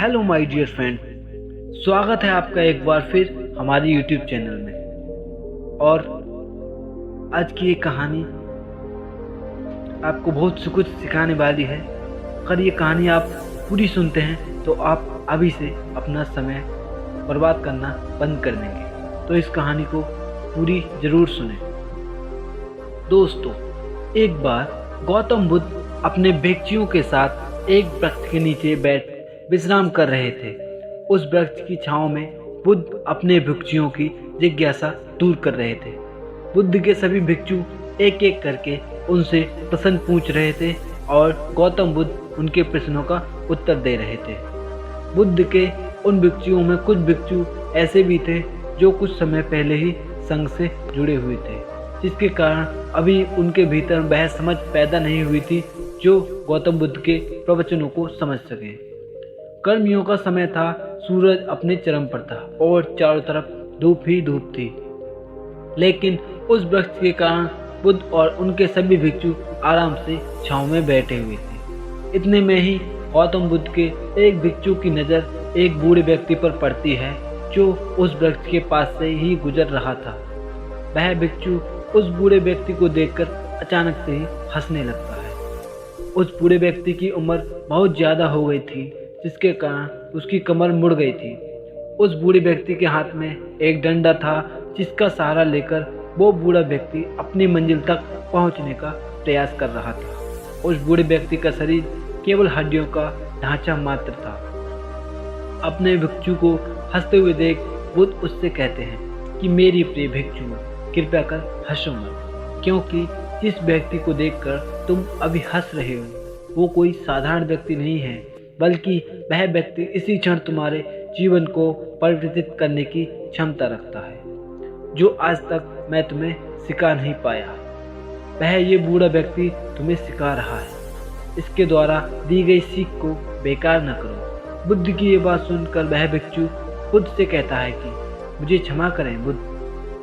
Hello my dear friend, स्वागत है आपका एक बार फिर हमारे यूट्यूब चैनल में। और आज की ये कहानी आपको बहुत कुछ सिखाने वाली है। अगर ये कहानी आप पूरी सुनते हैं तो आप अभी से अपना समय बर्बाद करना बंद कर देंगे। तो इस कहानी को पूरी ज़रूर सुने। दोस्तों, एक बार गौतम बुद्ध अपने भिक्षुओं के साथ एक वृक्ष के नीचे बैठ विश्राम कर रहे थे। उस वृक्ष की छांव में बुद्ध अपने भिक्षुओं की जिज्ञासा दूर कर रहे थे। बुद्ध के सभी भिक्षु एक एक करके उनसे प्रश्न पूछ रहे थे और गौतम बुद्ध उनके प्रश्नों का उत्तर दे रहे थे। बुद्ध के उन भिक्षुओं में कुछ भिक्षु ऐसे भी थे जो कुछ समय पहले ही संघ से जुड़े हुए थे, जिसके कारण अभी उनके भीतर वह समझ पैदा नहीं हुई थी जो गौतम बुद्ध के प्रवचनों को समझ सकें। गर्मियों का समय था, सूरज अपने चरम पर था और चारों तरफ धूप ही धूप थी। लेकिन उस वृक्ष के कारण बुद्ध और उनके सभी भिक्षु आराम से छांव में बैठे हुए थे। इतने में ही गौतम बुद्ध के एक भिक्षु की नज़र एक बूढ़े व्यक्ति पर पड़ती है जो उस वृक्ष के पास से ही गुजर रहा था। वह भिक्षु उस बूढ़े व्यक्ति को देखकर अचानक से ही हंसने लगता है। उस बूढ़े व्यक्ति की उम्र बहुत ज़्यादा हो गई थी, जिसके कारण उसकी कमर मुड़ गई थी। उस बूढ़े व्यक्ति के हाथ में एक डंडा था, जिसका सहारा लेकर वो बूढ़ा व्यक्ति अपनी मंजिल तक पहुंचने का प्रयास कर रहा था। उस बूढ़े व्यक्ति का शरीर केवल हड्डियों का ढांचा मात्र था। अपने भिक्षु को हंसते हुए देख बुद्ध उससे कहते हैं कि मेरी प्रिय भिक्षु, कृपया कर हंसो मत, क्योंकि जिस व्यक्ति को देखकर तुम अभी हंस रहे हो वो कोई साधारण व्यक्ति नहीं है, बल्कि वह व्यक्ति इसी क्षण तुम्हारे जीवन को परिवर्तित करने की क्षमता रखता है, जो आज तक मैं तुम्हें सिखा नहीं पाया। वह ये बूढ़ा व्यक्ति तुम्हें सिखा रहा है। इसके द्वारा दी गई सीख को बेकार न करो। बुद्ध की ये बात सुनकर वह भिक्षु बुद्ध से कहता है कि मुझे क्षमा करें बुद्ध,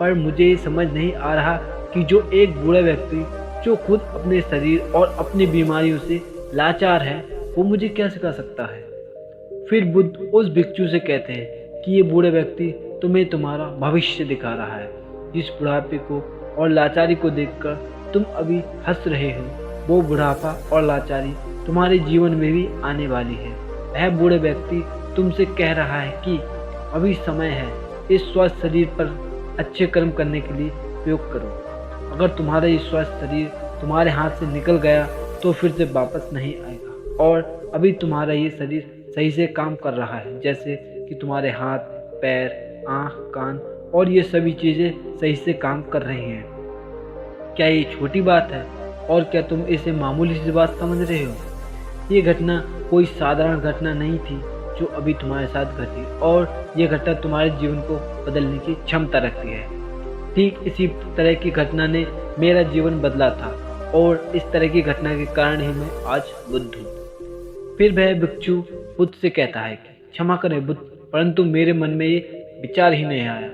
पर मुझे ये समझ नहीं आ रहा कि जो एक बूढ़ा व्यक्ति जो खुद अपने शरीर और अपनी बीमारियों से लाचार है वो मुझे क्या सिखा सकता है। फिर बुद्ध उस भिक्षु से कहते हैं कि ये बूढ़े व्यक्ति तुम्हें तुम्हारा भविष्य दिखा रहा है। जिस बुढ़ापे को और लाचारी को देखकर तुम अभी हंस रहे हो, वो बुढ़ापा और लाचारी तुम्हारे जीवन में भी आने वाली है। वह बूढ़े व्यक्ति तुमसे कह रहा है कि अभी समय है, इस स्वस्थ शरीर पर अच्छे कर्म करने के लिए उपयोग करो। अगर तुम्हारा ये स्वस्थ शरीर तुम्हारे हाथ से निकल गया तो फिर से वापस नहीं आएगा। और अभी तुम्हारा ये शरीर सही से काम कर रहा है, जैसे कि तुम्हारे हाथ, पैर, आँख, कान और ये सभी चीज़ें सही से काम कर रही हैं। क्या ये छोटी बात है और क्या तुम इसे मामूली सी बात समझ रहे हो? ये घटना कोई साधारण घटना नहीं थी जो अभी तुम्हारे साथ घटी, और ये घटना तुम्हारे जीवन को बदलने की क्षमता रखती है। ठीक इसी तरह की घटना ने मेरा जीवन बदला था और इस तरह की घटना के कारण ही मैं आज बुद्ध हूँ। फिर वह भिक्षु बुद्ध से कहता है कि क्षमा करें बुद्ध, परंतु मेरे मन में ये विचार ही नहीं आया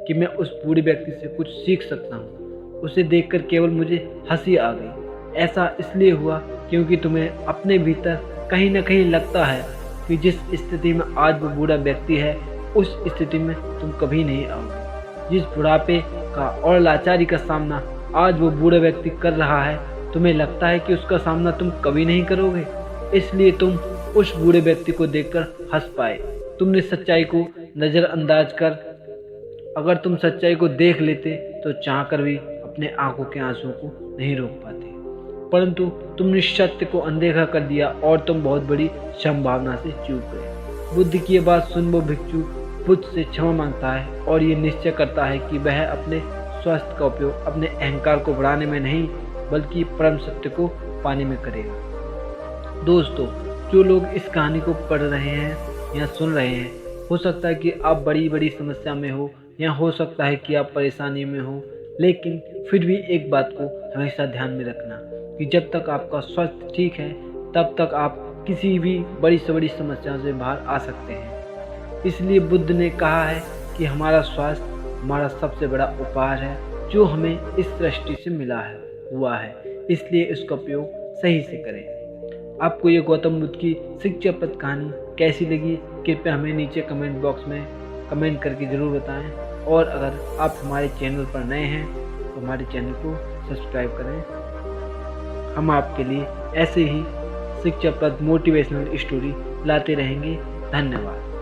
कि मैं उस बूढ़े व्यक्ति से कुछ सीख सकता हूँ। उसे देखकर केवल मुझे हंसी आ गई। ऐसा इसलिए हुआ क्योंकि तुम्हें अपने भीतर कहीं ना कहीं लगता है कि जिस स्थिति में आज वो बूढ़ा व्यक्ति है, उस स्थिति में तुम कभी नहीं आओगे। जिस बुढ़ापे का और लाचारी का सामना आज वो बूढ़ा व्यक्ति कर रहा है, तुम्हें लगता है कि उसका सामना तुम कभी नहीं करोगे, इसलिए तुम उस बूढ़े व्यक्ति को देखकर हंस पाए। तुमने सच्चाई को नज़रअंदाज कर, अगर तुम सच्चाई को देख लेते तो चाहकर भी अपने आंखों के आंसुओं को नहीं रोक पाते, परंतु तुमने सत्य को अनदेखा कर दिया और तुम बहुत बड़ी संभावना से चूक गए। बुद्ध की ये बात सुन वो भिक्षु बुद्ध से क्षमा मांगता है और ये निश्चय करता है कि वह अपने स्वास्थ्य का उपयोग अपने अहंकार को बढ़ाने में नहीं, बल्कि परम सत्य को पाने में करेगा। दोस्तों, जो लोग इस कहानी को पढ़ रहे हैं या सुन रहे हैं, हो सकता है कि आप बड़ी बड़ी समस्या में हो या हो सकता है कि आप परेशानी में हो, लेकिन फिर भी एक बात को हमेशा ध्यान में रखना कि जब तक आपका स्वास्थ्य ठीक है तब तक आप किसी भी बड़ी से बड़ी समस्या से बाहर आ सकते हैं। इसलिए बुद्ध ने कहा है कि हमारा स्वास्थ्य हमारा सबसे बड़ा उपहार है जो हमें इस सृष्टि से मिला हुआ है, इसलिए इसका उपयोग सही से करें। आपको ये गौतम बुद्ध की शिक्षाप्रद कहानी कैसी लगी, कृपया हमें नीचे कमेंट बॉक्स में कमेंट करके ज़रूर बताएं। और अगर आप हमारे चैनल पर नए हैं तो हमारे चैनल को सब्सक्राइब करें। हम आपके लिए ऐसे ही शिक्षाप्रद मोटिवेशनल स्टोरी लाते रहेंगे। धन्यवाद।